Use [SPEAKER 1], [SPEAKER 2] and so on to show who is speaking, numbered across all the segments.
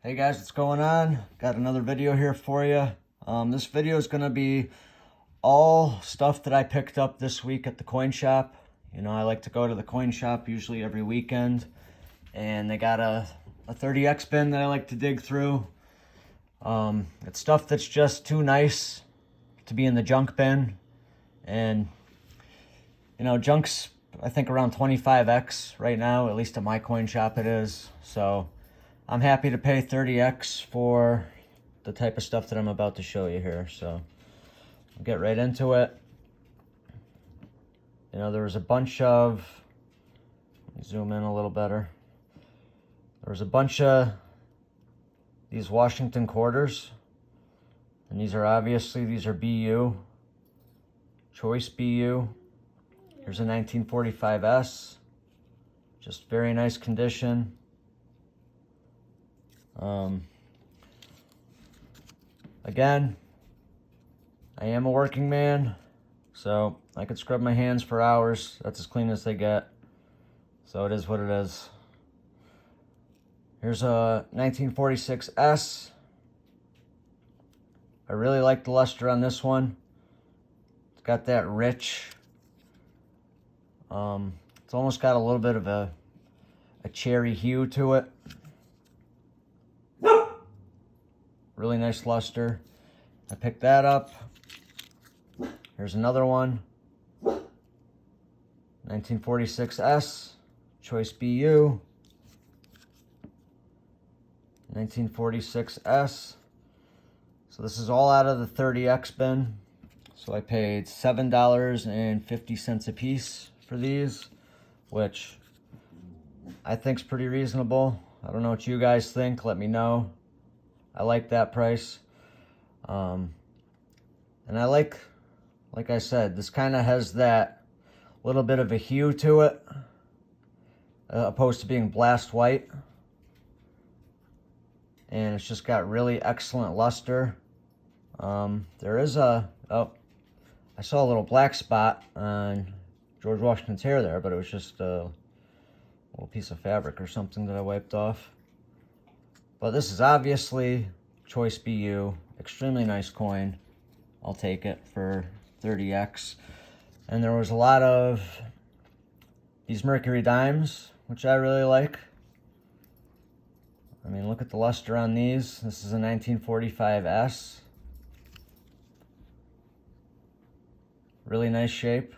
[SPEAKER 1] Hey guys, what's going on? Got another video here for you. This video is going to be all stuff that I picked up this week at the coin shop. You know, I like to go to the coin shop usually every weekend, and they got a 30X bin that I like to dig through. It's stuff that's just too nice to be in the junk bin, and you know, junk's I think around 25X right now, at least at my coin shop it is. So I'm happy to pay 30X for the type of stuff that I'm about to show you here. So I'll get right into it. You know, there was a bunch of, let me zoom in a little better. There was a bunch of these Washington quarters. And these are BU, choice BU. Here's a 1945S, just very nice condition. Again, I am a working man, so I could scrub my hands for hours. That's as clean as they get. So it is what it is. Here's a 1946S. I really like the luster on this one. It's got that rich, it's almost got a little bit of a cherry hue to it. Really nice luster. I picked that up. Here's another one. 1946S, choice BU. 1946S. So this is all out of the 30X bin. So I paid $7.50 a piece for these, which I think's pretty reasonable. I don't know what you guys think. Let me know. I like that price. And I like I said, this kind of has that little bit of a hue to it, opposed to being blast white. And it's just got really excellent luster. There is I saw a little black spot on George Washington's hair there, but it was just a little piece of fabric or something that I wiped off. But this is obviously choice BU, extremely nice coin. I'll take it for 30X. And there was a lot of these Mercury dimes, which I really like. I mean, look at the luster on these. This is a 1945S. Really nice shape.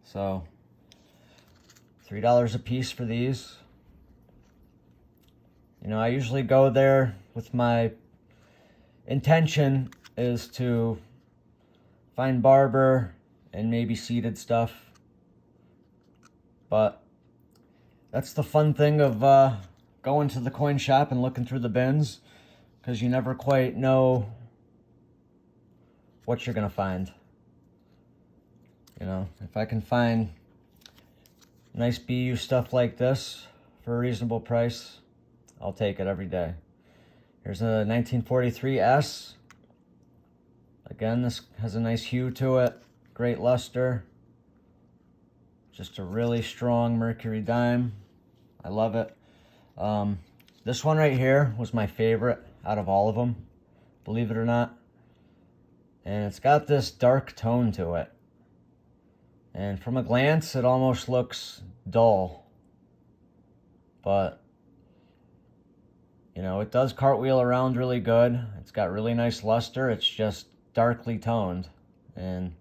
[SPEAKER 1] So, $3 a piece for these. You know, I usually go there with my intention is to find barber and maybe seeded stuff. But that's the fun thing of going to the coin shop and looking through the bins, because you never quite know what you're gonna find. You know, if I can find nice BU stuff like this for a reasonable price, I'll take it every day. Here's a 1943S. Again, this has a nice hue to it, great luster. Just a really strong Mercury dime. I love it. This one right here was my favorite out of all of them, believe it or not. And it's got this dark tone to it. And from a glance, it almost looks dull. But, you know, it does cartwheel around really good. It's got really nice luster. It's just darkly toned. And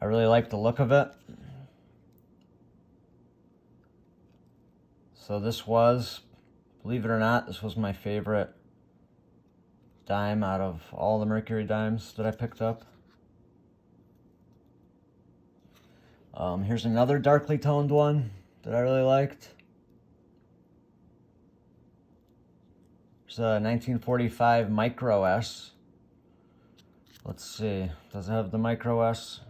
[SPEAKER 1] I really like the look of it. So this was, believe it or not, this was my favorite dime out of all the Mercury dimes that I picked up. Here's another darkly toned one that I really liked. It's a 1945 Micro S. Let's see, does it have the Micro S?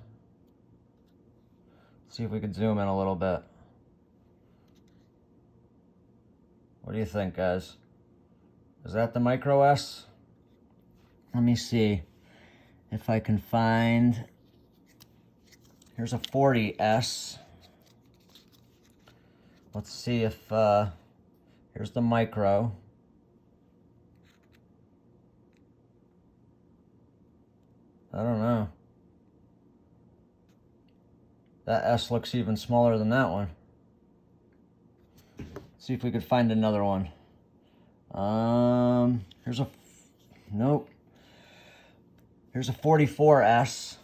[SPEAKER 1] Let's see if we could zoom in a little bit. What do you think, guys? Is that the Micro S? Let me see if I can find. Here's a 40S. Let's see if Here's the micro. I don't know. That S looks even smaller than that one. Let's see if we could find another one. Here's a, nope. Here's a 44S.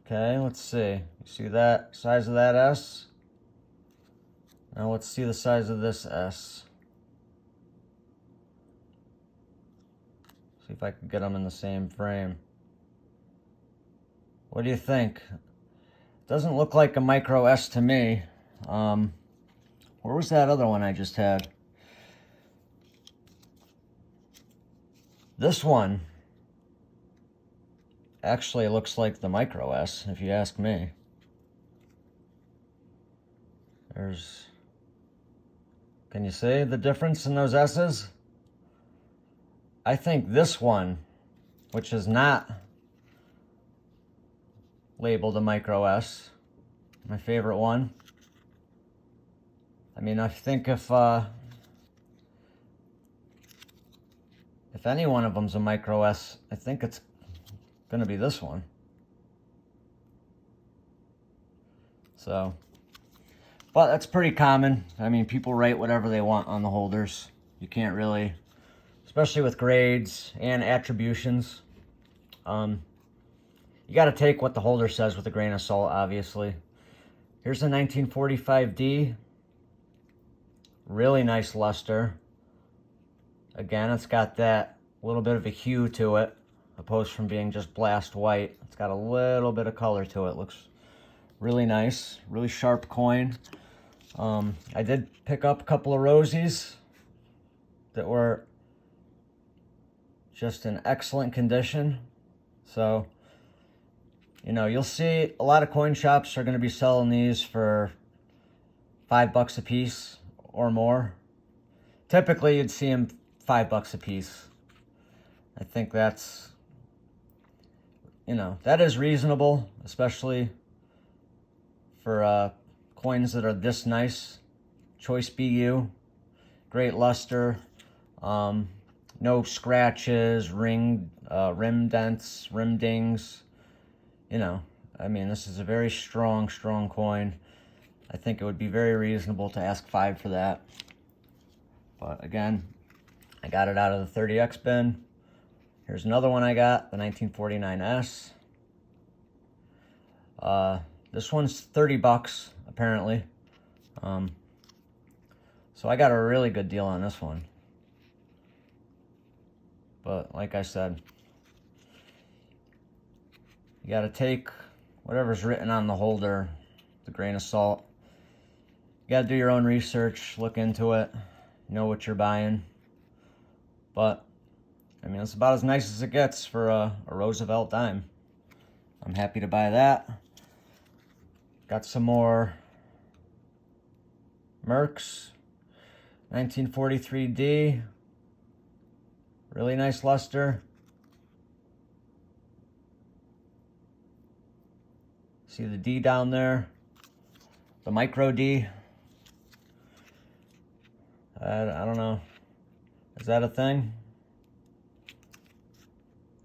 [SPEAKER 1] Okay, let's see. You see that size of that S? Now let's see the size of this S. See if I can get them in the same frame. What do you think? Doesn't look like a micro S to me. Where was that other one I just had? This one actually looks like the micro S, if you ask me. Can you see the difference in those S's? I think this one, which is not labeled a micro S, my favorite one. I mean, I think if any one of them's a micro S, I think it's gonna be this one. So, but that's pretty common. I mean, people write whatever they want on the holders. You can't really, especially with grades and attributions. You got to take what the holder says with a grain of salt, obviously. Here's a 1945D. Really nice luster. Again, it's got that little bit of a hue to it, opposed from being just blast white. It's got a little bit of color to it. Looks really nice, really sharp coin. I did pick up a couple of rosies that were just in excellent condition. So, you know, you'll see a lot of coin shops are going to be selling these for $5 a piece or more. Typically, you'd see them $5 a piece. I think that's, you know, that is reasonable, especially for coins that are this nice. Choice BU, great luster, no scratches, rim dents, rim dings. You know, I mean, this is a very strong coin. I think it would be very reasonable to ask $5 for that. But again, I got it out of the 30X bin. Here's another one I got, the 1949S. This one's $30 apparently. So I got a really good deal on this one. But like I said, you got to take whatever's written on the holder with a grain of salt. You got to do your own research, look into it, know what you're buying. But, I mean, it's about as nice as it gets for a Roosevelt dime. I'm happy to buy that. Got some more Mercs, 1943D. Really nice luster. See the D down there? The micro D. I don't know. Is that a thing?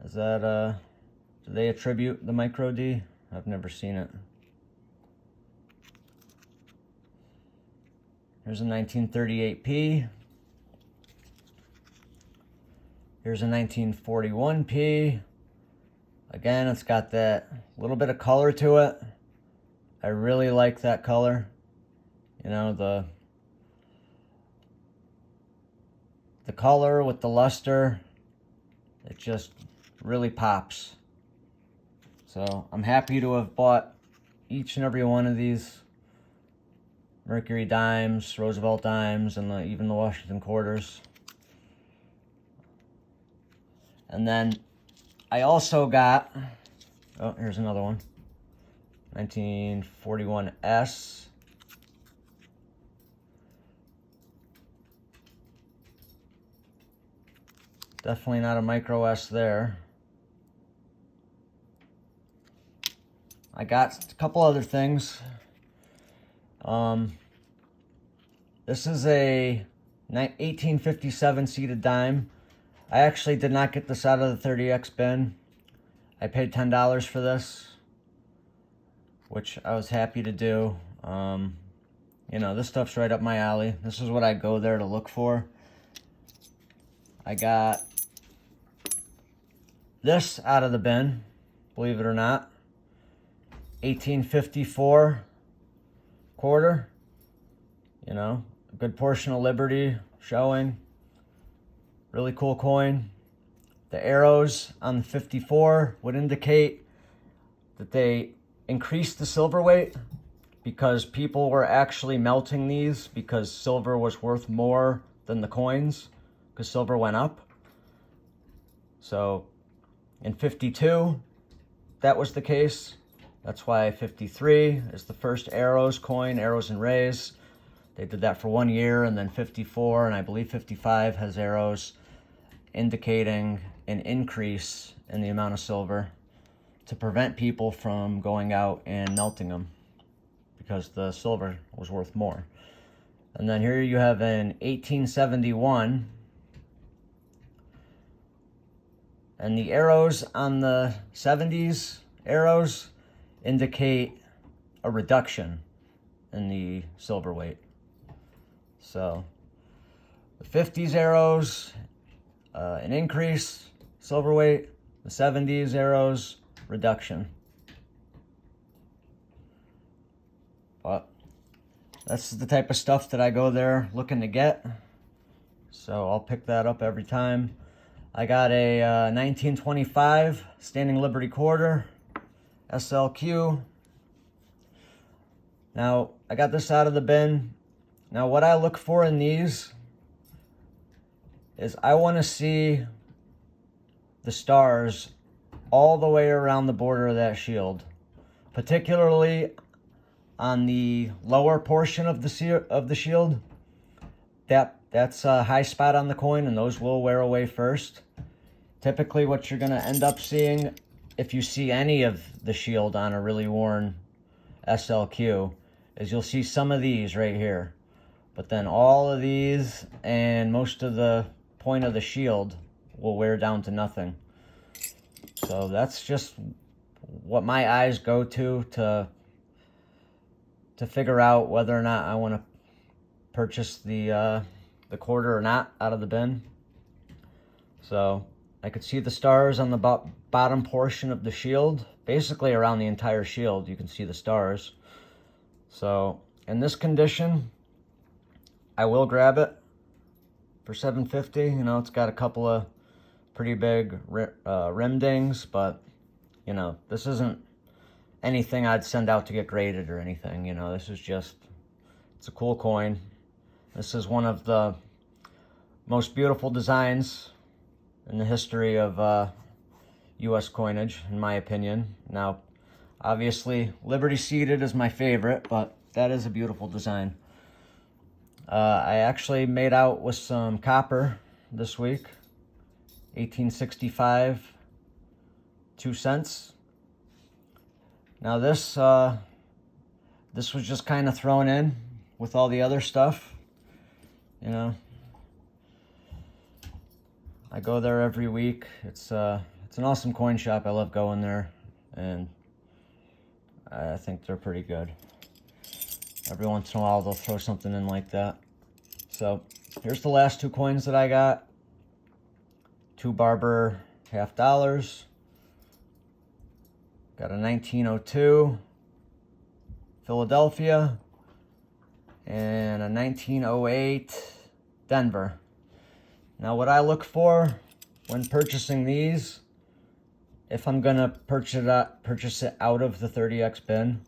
[SPEAKER 1] Is that, do they attribute the micro D? I've never seen it. Here's a 1938P. Here's a 1941P. Again, it's got that little bit of color to it. I really like that color. You know, the color with the luster, it just really pops. So I'm happy to have bought each and every one of these Mercury dimes, Roosevelt dimes, and even the Washington quarters. And then I also got, oh, here's another one, 1941S. Definitely not a micro S there. I got a couple other things. This is a 1857 seated dime. I actually did not get this out of the 30X bin. I paid $10 for this, which I was happy to do. You know, this stuff's right up my alley. This is what I go there to look for. I got this out of the bin, believe it or not. 1854 quarter. You know, a good portion of Liberty showing. Really cool coin. The arrows on the 54 would indicate that they increased the silver weight because people were actually melting these because silver was worth more than the coins because silver went up. So in 52, that was the case. That's why 53 is the first arrows coin, arrows and rays. They did that for 1 year, and then 54, and I believe 55 has arrows indicating an increase in the amount of silver to prevent people from going out and melting them because the silver was worth more. And then here you have an 1871, and the arrows on the 70s arrows indicate a reduction in the silver weight. So the 50s arrows, an increase, silver weight. The 70s arrows, reduction. But that's the type of stuff that I go there looking to get. So I'll pick that up every time. I got a 1925 Standing Liberty Quarter, SLQ. Now, I got this out of the bin. Now, what I look for in these is I want to see the stars all the way around the border of that shield, particularly on the lower portion of the shield. That's a high spot on the coin, and those will wear away first. Typically, what you're going to end up seeing, if you see any of the shield on a really worn SLQ, is you'll see some of these right here. But then all of these and most of the point of the shield will wear down to nothing. So that's just what my eyes go to figure out whether or not I want to purchase the quarter or not out of the bin. So I could see the stars on the bottom portion of the shield. Basically around the entire shield you can see the stars. So in this condition, I will grab it for $7.50. You know, it's got a couple of pretty big rim dings, but you know, this isn't anything I'd send out to get graded or anything. You know, this is just, it's a cool coin. This is one of the most beautiful designs in the history of U.S. coinage, in my opinion. Now, obviously, Liberty Seated is my favorite, but that is a beautiful design. I actually made out with some copper this week. 1865, 2 cents. Now this was just kind of thrown in with all the other stuff. You know, I go there every week. It's an awesome coin shop. I love going there, and I think they're pretty good. Every once in a while, they'll throw something in like that. So here's the last 2 coins that I got. 2 Barber $half. Got a 1902 Philadelphia and a 1908 Denver. Now, what I look for when purchasing these, if I'm gonna purchase it out of the 30X bin.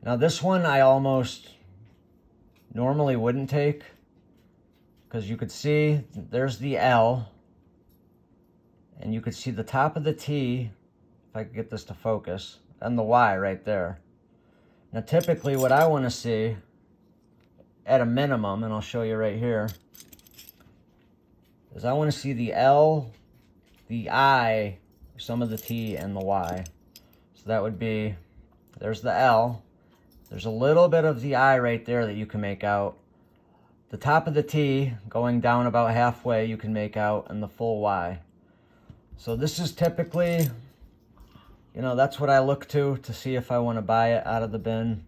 [SPEAKER 1] Now, this one I almost normally wouldn't take because you could see there's the L, and you could see the top of the T, if I could get this to focus, and the Y right there. Now, typically what I want to see at a minimum, and I'll show you right here, is I want to see the L, the I, some of the T, and the Y. So that would be, there's the L, There's a little bit of the I right there that you can make out. The top of the T going down about halfway you can make out, and the full Y. So this is typically, you know, that's what I look to see if I want to buy it out of the bin.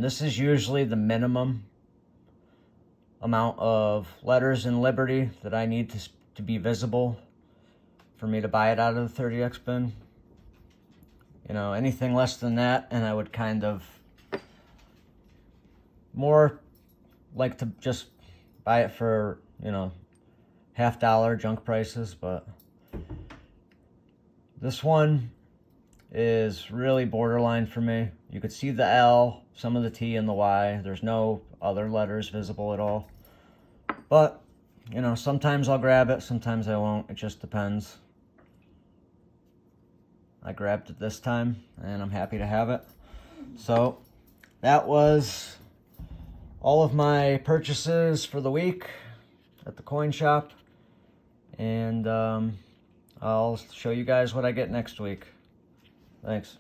[SPEAKER 1] This is usually the minimum amount of letters in Liberty that I need to be visible for me to buy it out of the 30X bin. You know, anything less than that, and I would kind of more like to just buy it for, you know, $50 junk prices. But this one is really borderline for me. You could see the L, some of the T and the Y. There's no other letters visible at all. But, you know, sometimes I'll grab it, sometimes I won't. It just depends. I grabbed it this time, and I'm happy to have it. So, that was all of my purchases for the week at the coin shop. And I'll show you guys what I get next week. Thanks.